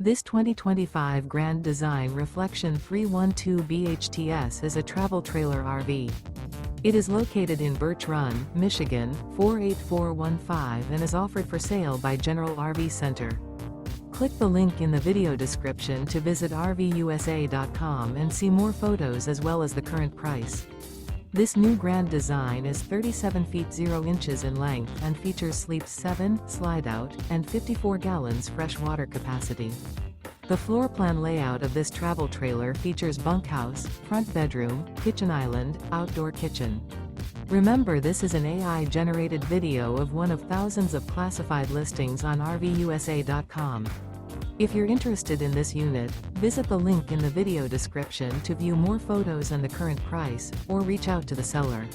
This 2025 Grand Design Reflection 312 BHTS is a travel trailer RV. It is located in Birch Run, Michigan, 48415 and is offered for sale by General RV Center. Click the link in the video description to visit RVUSA.com and see more photos as well as the current price. This new Grand Design is 37 feet 0 inches in length and features sleeps 7, slide-out, and 54 gallons fresh water capacity. The floor plan layout of this travel trailer features bunkhouse, front bedroom, kitchen island, outdoor kitchen. Remember, this is an AI-generated video of one of thousands of classified listings on RVUSA.com. If you're interested in this unit, visit the link in the video description to view more photos and the current price, or reach out to the seller.